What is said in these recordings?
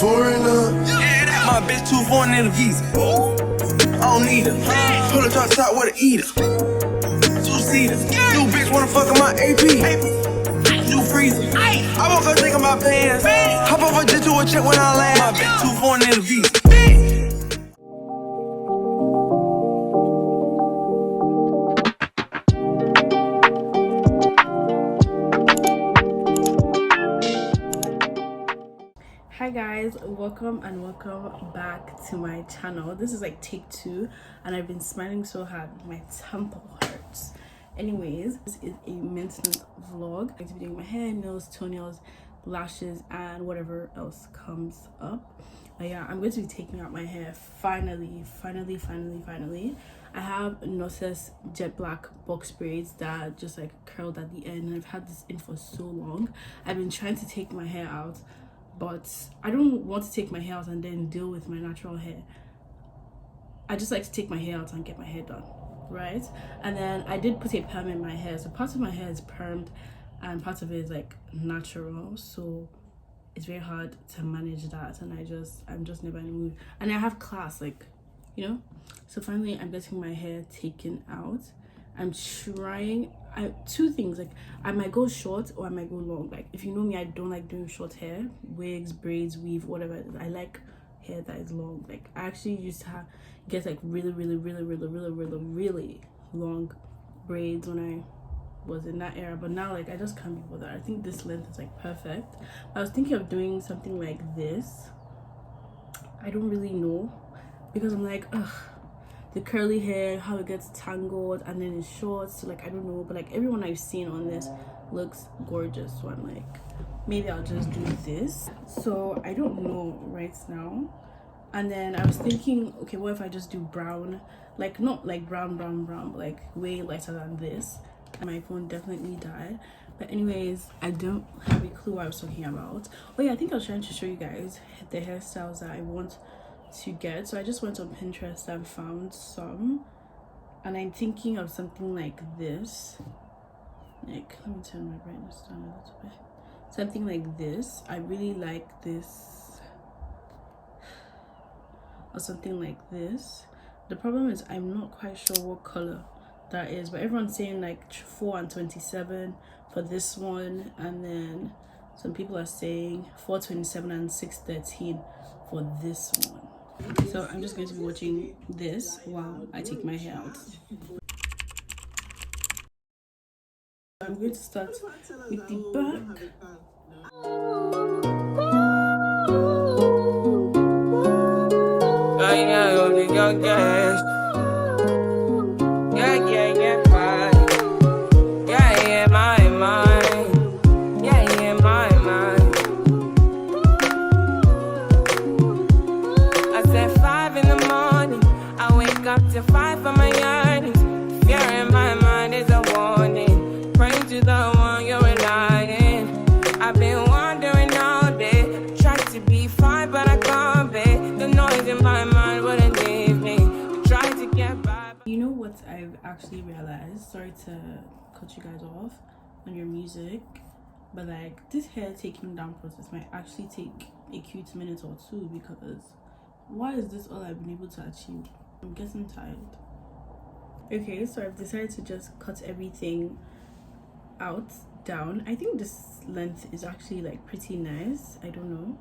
Foreigner. My bitch too foreign in the visa. I don't need her. Pull a drop top with a eater. Two-seater. New bitch wanna fuck on my AP. New freezer. I woke up thinking about pants. Hop off a jet to a check when I land. My bitch too foreign in the visa. Hi guys, welcome back to my channel. This is like take 2 and I've been smiling so hard my temple hurts. Anyways, this is a maintenance vlog. I'm going to be doing my hair, nails, toenails, lashes and whatever else comes up. But yeah, I'm going to be taking out my hair finally. I have Noses jet black box braids that just like curled at the end, and I've had this in for so long. I've been trying to take my hair out, but I don't want to take my hair out and then deal with my natural hair. I just like to take my hair out and get my hair done, right? And then I did put a perm in my hair, so part of my hair is permed and part of it is like natural, so it's very hard to manage that, and I'm just never in the mood. And I have class, like, you know. So finally I'm getting my hair taken out. I'm trying two things, like I might go short or I might go long. Like, if you know me, I don't like doing short hair, wigs, braids, weave, whatever it is. I like hair that is long. Like, I actually used to get like really long braids when I was in that era, but now like I just can't be bothered. I think this length is like perfect. I was thinking of doing something like this. I don't really know, because I'm like, ugh, the curly hair, how it gets tangled and then it's short, so like I don't know, but like everyone I've seen on this looks gorgeous, so I'm like, maybe I'll just do this. So I don't know right now. And then I was thinking, okay, what if I just do brown, like not like brown, but like way lighter than this. And my phone definitely died, but anyways, I don't have a clue what I was talking about. Oh yeah, I think I was trying to show you guys the hairstyles that I want to get. So I just went on Pinterest and found some, and I'm thinking of something like this. Like, let me turn my brightness down a little bit. Something like this. I really like this, or something like this. The problem is I'm not quite sure what color that is, but everyone's saying like 4 and 27 for this one, and then some people are saying 427 and 613 for this one. So I'm just going to be watching this while I take my hair out. I'm going to start with the back. I've actually realized, sorry to cut you guys off on your music, but like this hair taking down process might actually take a cute minute or two, because why is this all I've been able to achieve? I'm getting tired. Okay, so I've decided to just cut everything out down. I think this length is actually like pretty nice. I don't know.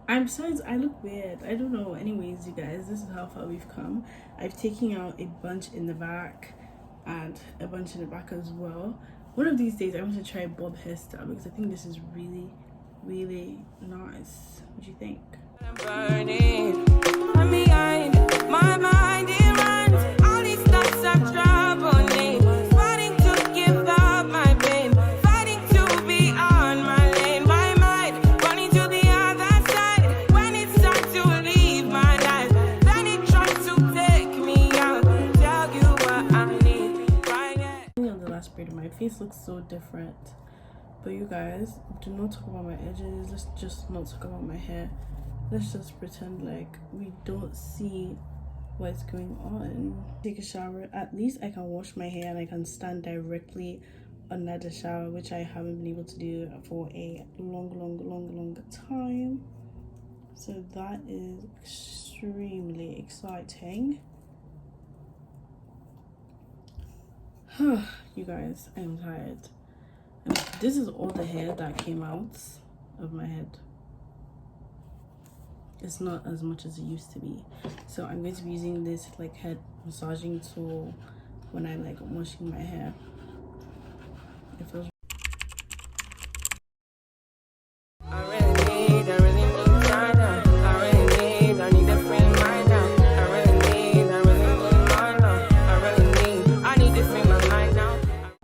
Besides, I look weird. I don't know. Anyways, you guys, this is how far we've come. I've taken out a bunch in the back and a bunch in the back as well. One of these days, I want to try a bob hairstyle, because I think this is really nice. What do you think? My mind, it runs. All these thoughts of trouble. Fighting to give up my pain. Fighting to be on my lane. My mind running to the other side. When it's time to leave my life, then it tries to take me out. Tell you what I need. Right on the last braid, my face looks so different. But you guys, do not talk about my edges. Let's just not talk about my hair. Let's just pretend like we don't see what's going on. Take a shower. At least I can wash my hair and I can stand directly under the shower, which I haven't been able to do for a long time. So that is extremely exciting. You guys, I'm tired. This is all the hair that came out of my head. It's not as much as it used to be. So I'm going to be using this like head massaging tool when I'm like washing my hair. It feels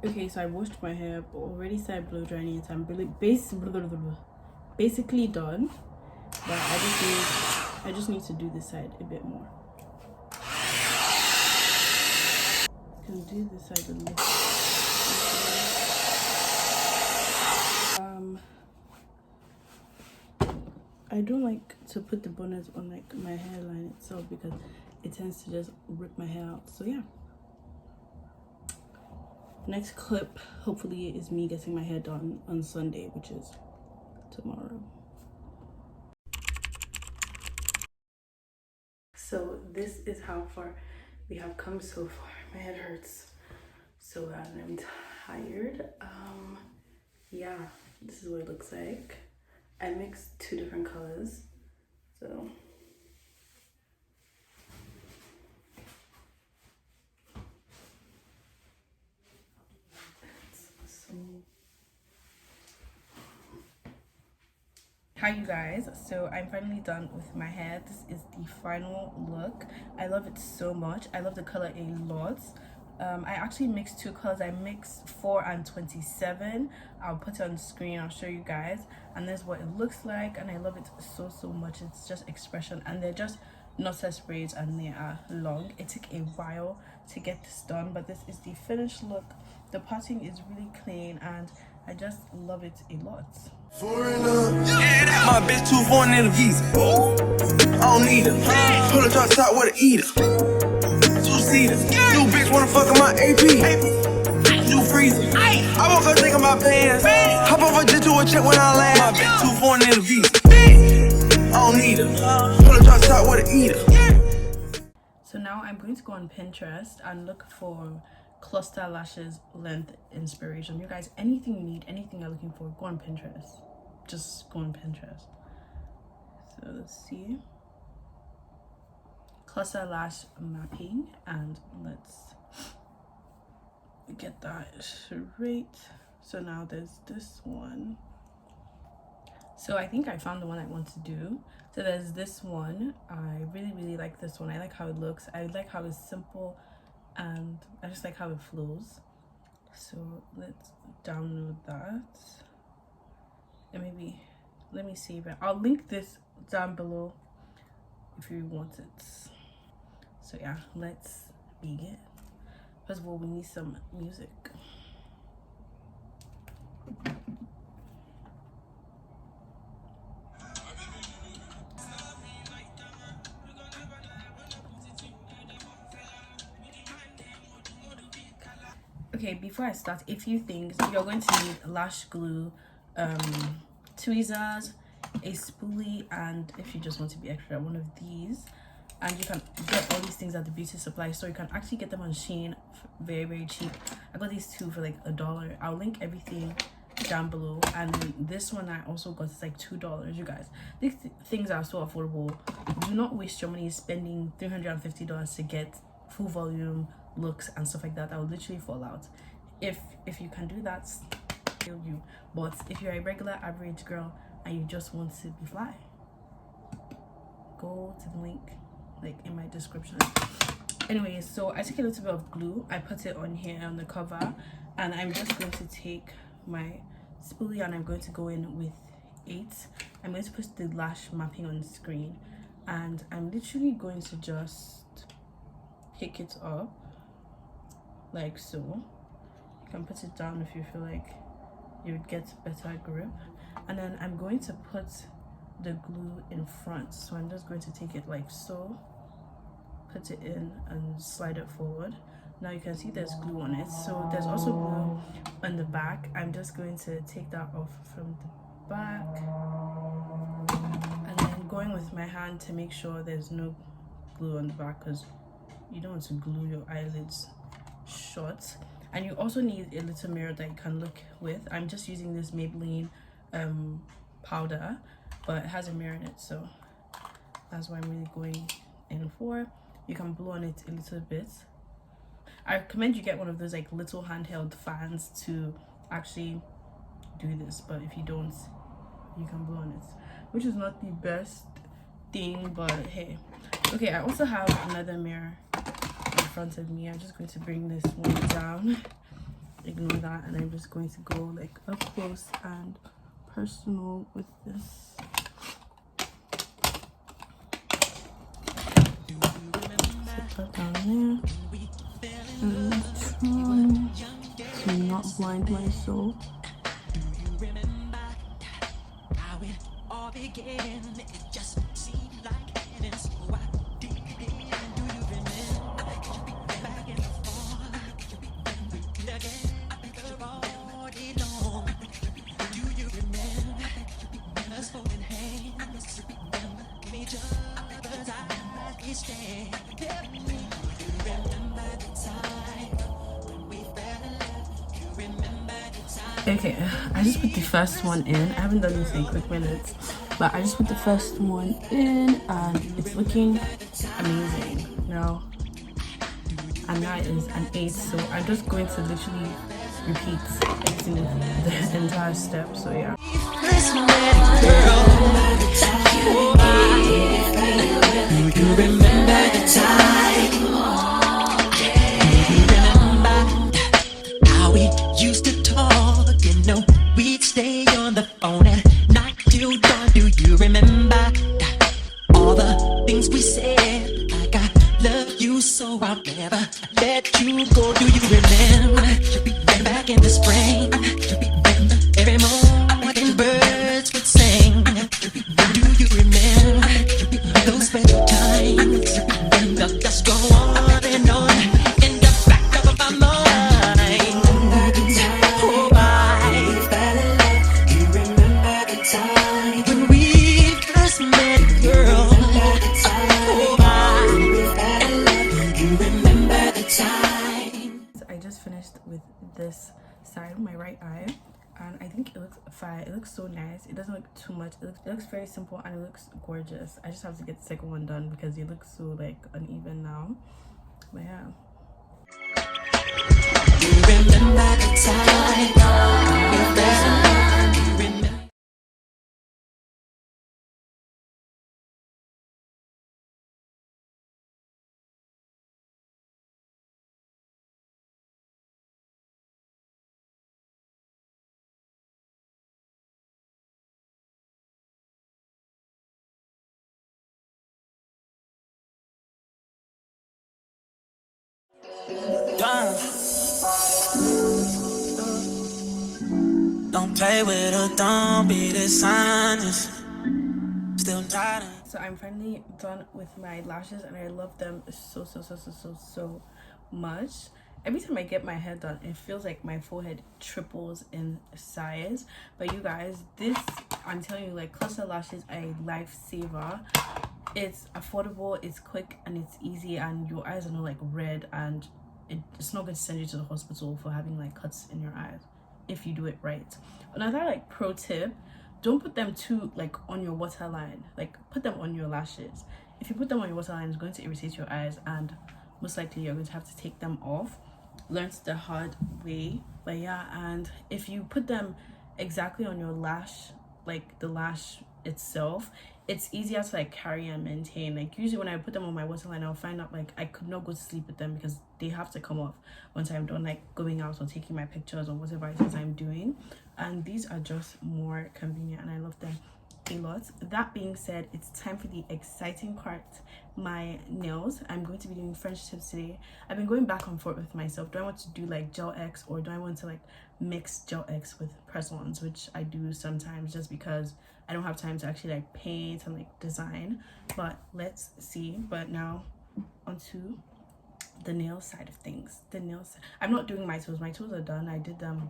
okay. So I washed my hair, but already started blow drying it. I'm really basically done, but I just need to do this side a bit more. Can do this side a little. I don't like to put the bonnet on like my hairline itself because it tends to just rip my hair out. So yeah, next clip hopefully is me getting my hair done on Sunday, which is tomorrow. So this is how far we have come so far. My head hurts so bad and I'm tired. Yeah, this is what it looks like. I mixed 2 different colors, so hi you guys, so I'm finally done with my hair. This is the final look. I love it so much. I love the color a lot. I actually mixed 2 colors. I mixed 4 and 27. I'll put it on the screen. I'll show you guys, and this is what it looks like, and I love it so much. It's just expression, and they're just knotless braids and they are long. It took a while to get this done, but this is the finished look. The parting is really clean and I just love it a lot. My bitch too foreign in the visa. I don't need her. Pull a drop top with an eater. 2-seater. New bitch wanna fuck in my AP. New freezer. I woke up thinking about pants. Hop off a jet to a check when I land. My bitch too foreign in the visa. I don't need her. Pull a drop top with an eater. So now I'm going to go on Pinterest and look for cluster lashes length inspiration. You guys, anything you need, anything you're looking for, go on Pinterest. Just go on Pinterest. So let's see. Cluster lash mapping, and let's get that straight. So now there's this one. So I think I found the one I want to do. So there's this one. I really like this one. I like how it looks. I like how it's simple, and I just like how it flows. So let's download that, and maybe let me save it. I'll link this down below if you want it. So yeah, let's begin. First of all, we need some music. Okay, before I start, a few things. You're going to need lash glue, tweezers, a spoolie, and if you just want to be extra, one of these. And you can get all these things at the beauty supply store. You can actually get them on Shein very cheap. I got these 2 for like $1. I'll link everything down below. And then this one I also got, it's like $2. You guys, these things are so affordable. Do not waste your money spending $350 to get full volume looks and stuff like that. That will literally fall out. If you can do that, you. But if you're a regular average girl and you just want to be fly, go to the link like in my description. Anyways, so I took a little bit of glue. I put it on here on the cover, and I'm just going to take my spoolie and I'm going to go in with 8. I'm going to put the lash mapping on the screen, and I'm literally going to just pick it up like so. You can put it down if you feel like you would get better grip, and then I'm going to put the glue in front. So I'm just going to take it like so, put it in and slide it forward. Now you can see there's glue on it, so there's also glue on the back. I'm just going to take that off from back, and then going with my hand to make sure there's no glue on the back, because you don't want to glue your eyelids shut. And you also need a little mirror that you can look with. I'm just using this Maybelline powder, but it has a mirror in it, so that's why I'm really going in for. You can blow on it a little bit. I recommend you get one of those like little handheld fans to actually do this, but if you don't, you can blow on it, which is not the best thing, but hey. Okay, I also have another mirror in front of me. I'm just going to bring this one down, ignore that, and I'm just going to go like up close and personal with this. Put that down there and try to not blind myself. Okay, I just put the first one in. I haven't done this in quick minutes, but I just put the first one in and it's looking amazing now. And that is an 8, so I'm just going to literally repeat the entire step, so yeah. Do you remember the time? How we used to talk, you know, we'd stay on the phone at night till dawn. Do you remember all the things we said? Like I love you so I'll never let you go. Do you remember back in the spring? Every morning birds would sing. Do you remember those special times? And they'll just go on and on in the back of my mind. Oh my, you remember the time when we first met, girl. Oh my, you remember the time. I just finished with this side of my right eye, and I think it looks fine. It looks so nice. It doesn't look too much. It looks very simple and it looks gorgeous. I just have to get the second one done because it looks so like uneven now, but yeah. You remember the time. Don't play with her, don't be dishonest. Still tired. So I'm finally done with my lashes and I love them so much. Every time I get my hair done, it feels like my forehead triples in size. But you guys, this, I'm telling you, like, cluster lashes are a lifesaver. It's affordable, it's quick, and it's easy, and your eyes are not like red, and it's not going to send you to the hospital for having like cuts in your eyes if you do it right. Another like pro tip, don't put them too like on your waterline. Like, put them on your lashes. If you put them on your waterline, it's going to irritate your eyes, and most likely you're going to have to take them off. Learned the hard way. But yeah, and if you put them exactly on your lash, like the lash itself, it's easier to like carry and maintain. Like, usually when I put them on my waterline, I'll find out like I could not go to sleep with them because they have to come off once I'm done like going out or taking my pictures or whatever it is I'm doing. And these are just more convenient and I love them a lot. That being said, it's time for the exciting part, my nails. I'm going to be doing French tips today. I've been going back and forth with myself. Do I want to do like gel X or do I want to like mix gel X with press-ons, which I do sometimes just because I don't have time to actually like paint and like design. But let's see. But now onto the nail side of things. The nails, I'm not doing my toes. My toes are done. I did them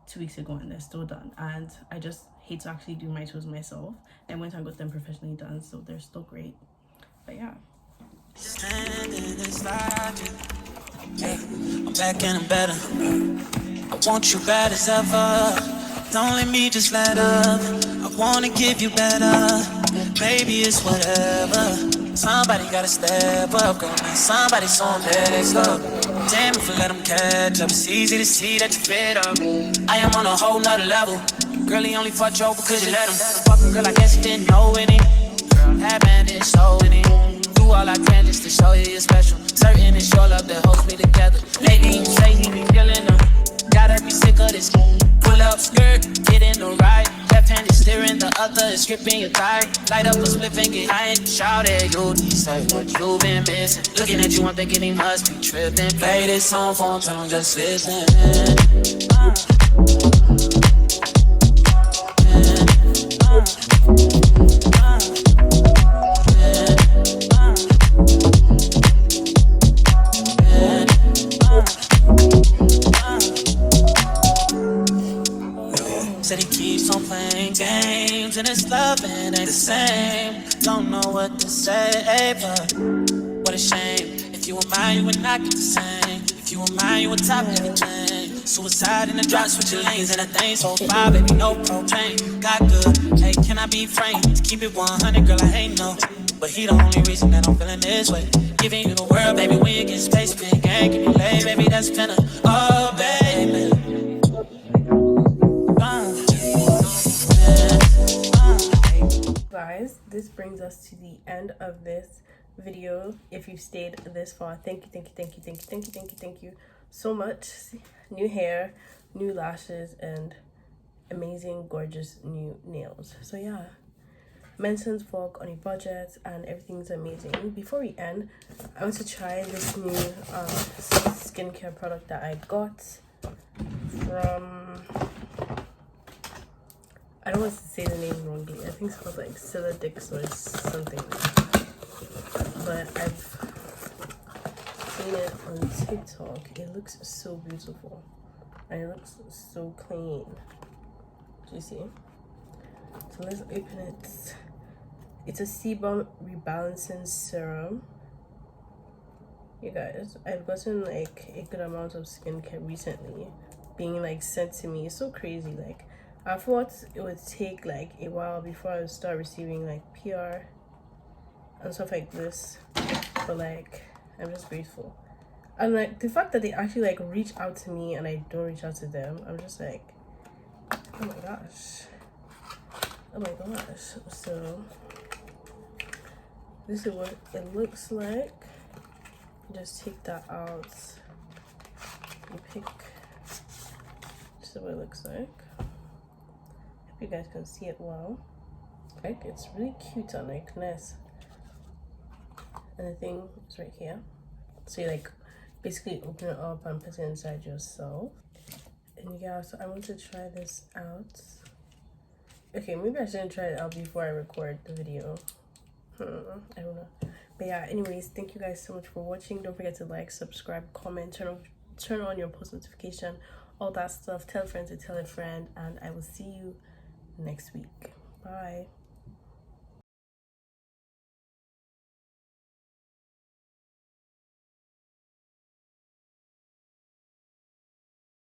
2 weeks ago and they're still done, and I just hate to actually do my toes myself. I went and got them professionally done, so they're still great. But yeah. Yeah, I'm back and I'm better. I want you bad as ever. Don't let me just let up. I wanna give you better. Baby, it's whatever. Somebody gotta step up, girl. Now somebody's on next up. Damn if I let them catch up. It's easy to see that you're fed up. I am on a whole nother level. Girl, he only fucked you because you let him. Fucking girl, I guess you didn't know any. Girl, that man didn't show any. Do all I can just to show you you're special. Certain it's your love that holds me together. Lately you say he be killing them. Gotta be sick of this. Pull up skirt, get in the ride. Left hand is steering, the other is gripping your thigh. Light up a split and get high and shout at you. Decide what you've been missing. Looking at you, I'm thinking he must be tripping. Play this song for him, tell him just listen. Said he keeps on playing games and his loving ain't the same. Don't know what to say, but what a shame. If you were mine, you would not get the same. If you were mine, you would top everything. Suicide in the drop, switch your lanes and a thing so far, baby, no propane. Got good, hey, can I be frank? To keep it 100, girl, I ain't no. But he the only reason that I'm feeling this way. Giving you the world, baby, when you get space, big gang, give me lay, baby, that's finna. Oh, baby. Guys, this brings us to the end of this video. If you've stayed this far, thank you so much. New hair, new lashes, and amazing gorgeous new nails. So yeah, men's vlog on a budget and everything's amazing. Before we end, I want to try this new skincare product that I got from, I don't want to say the name wrongly. I think it's called like Siladix or something. But I've seen it on TikTok. It looks so beautiful. And it looks so clean. Do you see? So let's open it. It's a sebum rebalancing serum. You guys, I've gotten like a good amount of skincare recently being like sent to me. It's so crazy. Like, I thought it would take like a while before I would start receiving like PR and stuff like this, but like I'm just grateful. And like the fact that they actually like reach out to me and I don't reach out to them, I'm just like, oh my gosh. So this is what it looks like. Just take that out. You pick. This is what it looks like. You guys can see it well. Like, it's really cute and like nice. And the thing is right here. So you like basically open it up and put it inside yourself. And yeah, so I want to try this out. Okay, maybe I shouldn't try it out before I record the video. I don't know. But yeah, anyways, thank you guys so much for watching. Don't forget to like, subscribe, comment, turn on your post notification, all that stuff. Tell a friend to tell a friend, and I will see you next week. Bye.